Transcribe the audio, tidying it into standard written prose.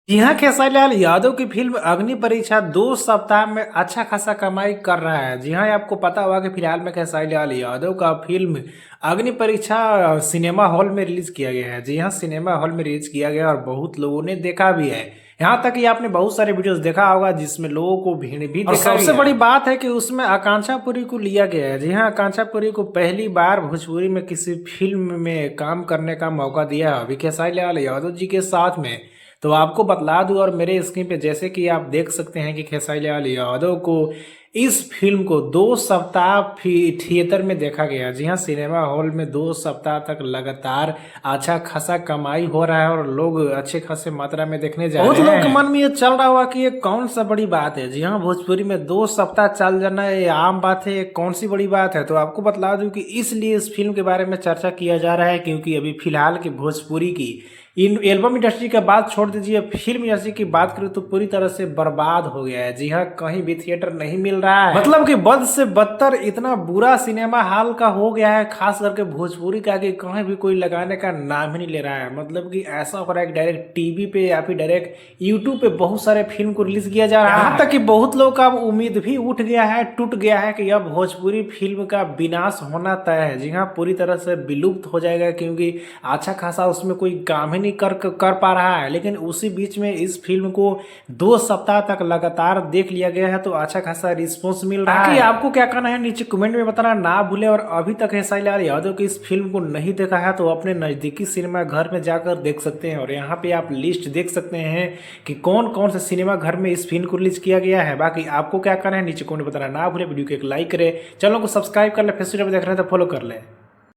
जी हाँ, खेसारी लाल यादव की फिल्म अग्नि परीक्षा 2 सप्ताह में अच्छा खासा कमाई कर रहा है। जी हाँ, आपको पता होगा कि फिलहाल में खेसारी लाल यादव का फिल्म अग्नि परीक्षा सिनेमा हॉल में रिलीज किया गया है। जी हाँ, सिनेमा हॉल में रिलीज किया गया और बहुत लोगों ने देखा भी है। यहाँ तक कि आपने बहुत सारे वीडियोस देखा होगा जिसमें लोगों को भीड़ भी और सबसे बड़ी बात है कि उसमें आकांक्षा पुरी को लिया गया है। जी हाँ, आकांक्षा पुरी को पहली बार भोजपुरी में किसी फिल्म में काम करने का मौका दिया है अभी खेसारी लाल यादव जी के साथ में। तो आपको बतला दूं और मेरे स्क्रीन पे जैसे कि आप देख सकते हैं कि खेसारी लाल यादव को इस फिल्म को 2 सप्ताह थिएटर में देखा गया। जी हाँ, सिनेमा हॉल में 2 सप्ताह तक लगातार अच्छा खासा कमाई हो रहा है और लोग अच्छे खासे मात्रा में देखने जा रहे हैं। बहुत लोगों के मन में ये चल रहा हुआ कि ये कौन सा बड़ी बात है। जी हाँ, भोजपुरी में 2 सप्ताह चल जाना ये आम बात है, ये कौन सी बड़ी बात है। तो आपको बतला दूं कि इसलिए इस फिल्म के बारे में चर्चा किया जा रहा है क्योंकि अभी फिलहाल की भोजपुरी की इन एल्बम इंडस्ट्री का बात छोड़ दीजिए, फिल्म इंडस्ट्री की बात करें तो पूरी तरह से बर्बाद हो गया है। जी हाँ, कहीं भी थिएटर नहीं मिल रहा है, मतलब कि बद से बदतर इतना बुरा सिनेमा हॉल का हो गया है, खास करके भोजपुरी का, कि कहीं भी कोई लगाने का नाम ही नहीं ले रहा है। मतलब कि ऐसा हो रहा है कि डायरेक्ट टीवी पे या फिर डायरेक्ट यूट्यूब पे बहुत सारे फिल्म को रिलीज किया जा रहा है। यहाँ तक कि बहुत लोग का उम्मीद भी उठ गया है, टूट गया है कि अब भोजपुरी फिल्म का विनाश होना तय है। जी हाँ, पूरी तरह से विलुप्त हो जाएगा क्योंकि अच्छा खासा उसमें कोई काम ही नहीं कर पा रहा है। लेकिन उसी बीच में इस फिल्म को 2 सप्ताह तक लगातार देख लिया गया है तो अच्छा खासा रिस्पॉन्स मिल रहा है। आपको क्या कहना है नीचे कमेंट में बताना ना भूले। और अभी तक खेसारी लाल यादव की इस फिल्म को नहीं देखा है तो अपने नजदीकी सिनेमा घर में जाकर देख सकते हैं। और यहाँ पे आप लिस्ट देख सकते हैं कि कौन कौन से सिनेमा घर में इस फिल्म को रिलीज किया गया है। बाकी आपको क्या कहना है नीचे कमेंट में बताना ना भूले। वीडियो को एक लाइक करें, चैनल को सब्सक्राइब कर ले, फेसबुक पे देख रहे हैं तो फॉलो कर ले।